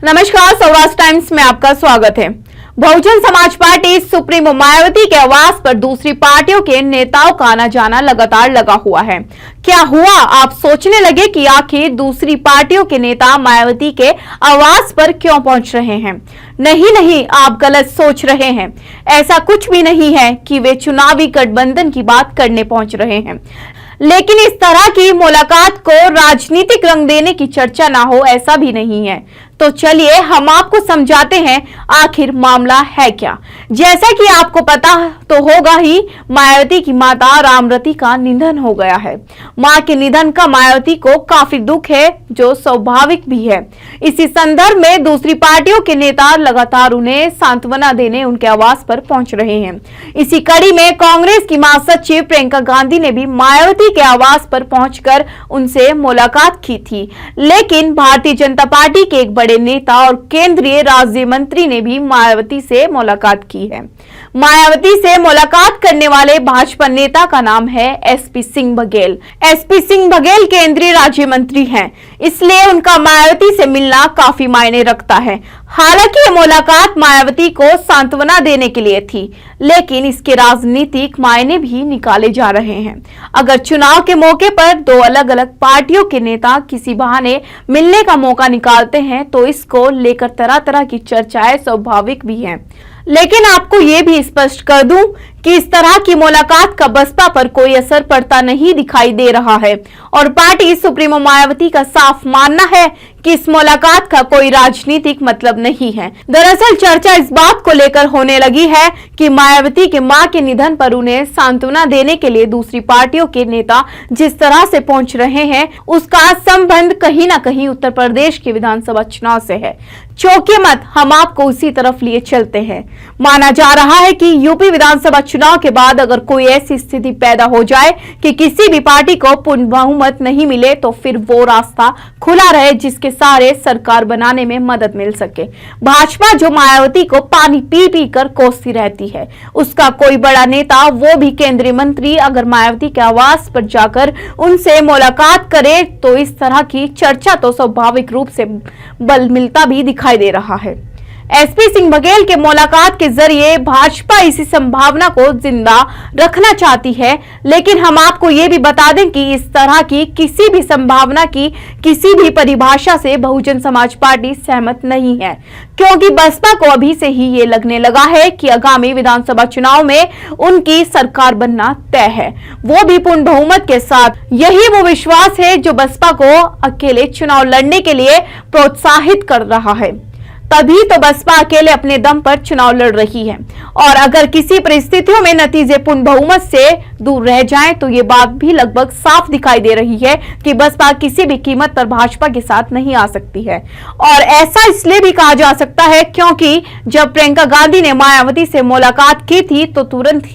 नमस्कार, सौराष्ट्र टाइम्स में आपका स्वागत है। बहुजन समाज पार्टी सुप्रीमो मायावती के आवास पर दूसरी पार्टियों के नेताओं का आना जाना लगातार लगा हुआ है। क्या हुआ, आप सोचने लगे कि आखिर दूसरी पार्टियों के नेता मायावती के आवास पर क्यों पहुंच रहे हैं? नहीं, आप गलत सोच रहे हैं। ऐसा कुछ भी नहीं है कि वे चुनावी गठबंधन की बात करने पहुंच रहे हैं, लेकिन इस तरह की मुलाकात को राजनीतिक रंग देने की चर्चा ना हो, ऐसा भी नहीं है। तो चलिए हम आपको समझाते हैं आखिर मामला है क्या। जैसा कि आपको पता तो होगा ही, मायावती की माता रामरती का निधन हो गया है। मां के निधन का मायावती को काफी दुख है, जो स्वाभाविक भी है। इसी संदर्भ में दूसरी पार्टियों के नेता लगातार उन्हें सांत्वना देने उनके आवास पर पहुंच रहे हैं। इसी कड़ी में कांग्रेस की महासचिव प्रियंका गांधी ने भी मायावती के आवास पर पहुंचकर उनसे मुलाकात की थी, लेकिन भारतीय जनता पार्टी के एक बड़े नेता और केंद्रीय राज्य मंत्री ने भी मायावती से मुलाकात की है। मायावती से मुलाकात करने वाले भाजपा नेता का नाम है एसपी सिंह बघेल। एसपी सिंह बघेल केंद्रीय राज्य मंत्री हैं, इसलिए उनका मायावती से मिलना काफी मायने रखता है। हालांकि ये मुलाकात मायावती को सांत्वना देने के लिए थी, लेकिन इसके राजनीतिक मायने भी निकाले जा रहे हैं। अगर चुनाव के मौके पर दो अलग अलग पार्टियों के नेता किसी बहाने मिलने का मौका निकालते हैं, तो इसको लेकर तरह तरह की चर्चाएं स्वाभाविक भी हैं। लेकिन आपको ये भी स्पष्ट कर दूं कि इस तरह की मुलाकात का बसपा पर कोई असर पड़ता नहीं दिखाई दे रहा है, और पार्टी सुप्रीमो मायावती का साफ मानना है कि इस मुलाकात का कोई राजनीतिक मतलब नहीं है। दरअसल चर्चा इस बात को लेकर होने लगी है कि मायावती के मां के निधन पर उन्हें सांत्वना देने के लिए दूसरी पार्टियों के नेता जिस तरह से पहुंच रहे हैं, उसका संबंध कहीं ना कहीं उत्तर प्रदेश के विधानसभा चुनाव से है। चौंकिए मत, हम आपको उसी तरफ लिए चलते हैं। माना जा रहा है कि यूपी विधानसभा चुनाव के बाद अगर कोई ऐसी स्थिति पैदा हो जाए कि किसी भी पार्टी को पूर्ण बहुमत नहीं मिले, तो फिर वो रास्ता खुला रहे जिसके सहारे सरकार बनाने में मदद मिल सके। भाजपा जो मायावती को पानी पी पी कर कोसती रहती है, उसका कोई बड़ा नेता, वो भी केंद्रीय मंत्री, अगर मायावती के आवास पर जाकर उनसे मुलाकात करे, तो इस तरह की चर्चा तो स्वाभाविक रूप से बल मिलता भी दिखाई दे रहा है। एसपी सिंह बघेल के मुलाकात के जरिए भाजपा इसी संभावना को जिंदा रखना चाहती है, लेकिन हम आपको ये भी बता दें कि इस तरह की किसी भी संभावना की किसी भी परिभाषा से बहुजन समाज पार्टी सहमत नहीं है, क्योंकि बसपा को अभी से ही ये लगने लगा है कि आगामी विधानसभा चुनाव में उनकी सरकार बनना तय है, वो भी पूर्ण बहुमत के साथ। यही वो विश्वास है जो बसपा को अकेले चुनाव लड़ने के लिए प्रोत्साहित कर रहा है। तभी तो बसपा अकेले अपने दम पर चुनाव लड़ रही है, और अगर किसी परिस्थितियों में नतीजे पूर्ण बहुमत से दूर रह जाएं, तो ये बात भी लगभग साफ दिखाई दे रही है कि बसपा किसी भी कीमत पर भाजपा के साथ नहीं आ सकती है। और ऐसा इसलिए भी कहा जा सकता है क्योंकि जब प्रियंका गांधी ने मायावती से मुलाकात की थी, तो तुरंत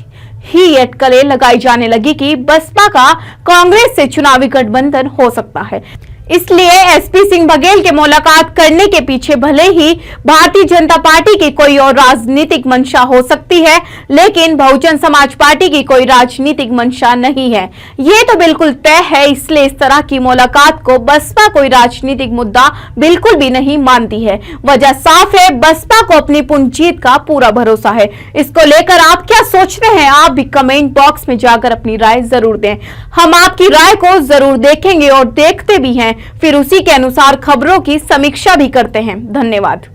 ही ये अटकलें लगाई जाने लगी कि बसपा का कांग्रेस से चुनावी गठबंधन हो सकता है। इसलिए एसपी सिंह बघेल के मुलाकात करने के पीछे भले ही भारतीय जनता पार्टी की कोई और राजनीतिक मंशा हो सकती है, लेकिन बहुजन समाज पार्टी की कोई राजनीतिक मंशा नहीं है, ये तो बिल्कुल तय है। इसलिए इस तरह की मुलाकात को बसपा कोई राजनीतिक मुद्दा बिल्कुल भी नहीं मानती है। वजह साफ है, बसपा को अपनी पूर्ण जीत का पूरा भरोसा है। इसको लेकर आप क्या सोचते हैं, आप भी कमेंट बॉक्स में जाकर अपनी राय जरूर दें। हम आपकी राय को जरूर देखेंगे और देखते भी हैं, फिर उसी के अनुसार खबरों की समीक्षा भी करते हैं। धन्यवाद।